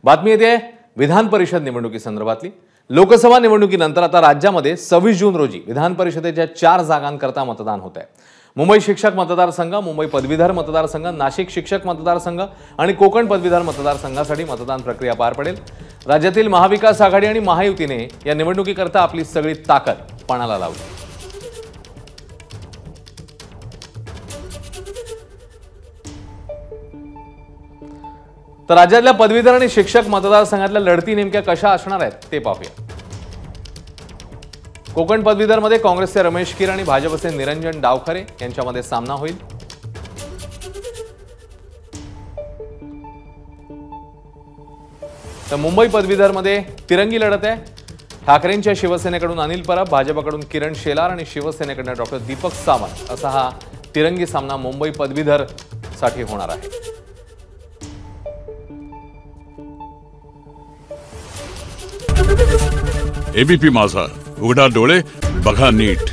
बातमी येते विधान परिषद निवडणुकीसंदर्भातली। लोकसभा निवडणुकीनंतर आता राज्यामध्ये 26 जून रोजी विधान परिषदेच्या 4 जागांकरता मतदान होत आहे। मुंबई शिक्षक मतदारसंघ, मुंबई पदवीधर मतदारसंघ, नाशिक शिक्षक मतदारसंघ आणि कोकण पदवीधर मतदारसंघासाठी मतदान प्रक्रिया पार पडेल। राज्यातील महाविकास आघाडी आणि महायुतीने या निवडणुकीकरता आपली सगळी ताकद पणाला लावली। तर राज्यातल्या पदवीधर आणि शिक्षक मतदारसंघातल्या लढती नेमक्या कशा असणार आहेत ते पाहूया। कोकण पदवीधरमध्ये काँग्रेसचे रमेश कीर आणि भाजपचे निरंजन डावखरे यांच्यामध्ये सामना होईल। तर मुंबई पदवीधरमध्ये तिरंगी लढत आहे। ठाकरेंच्या शिवसेनेकडून अनिल परब, भाजपकडून किरण शेलार आणि शिवसेनेकडून डॉक्टर दीपक सावंत असा हा तिरंगी सामना मुंबई पदवीधर साठी होणार आहे। एबीपी माझा, उघडा डोळे बघा नीट।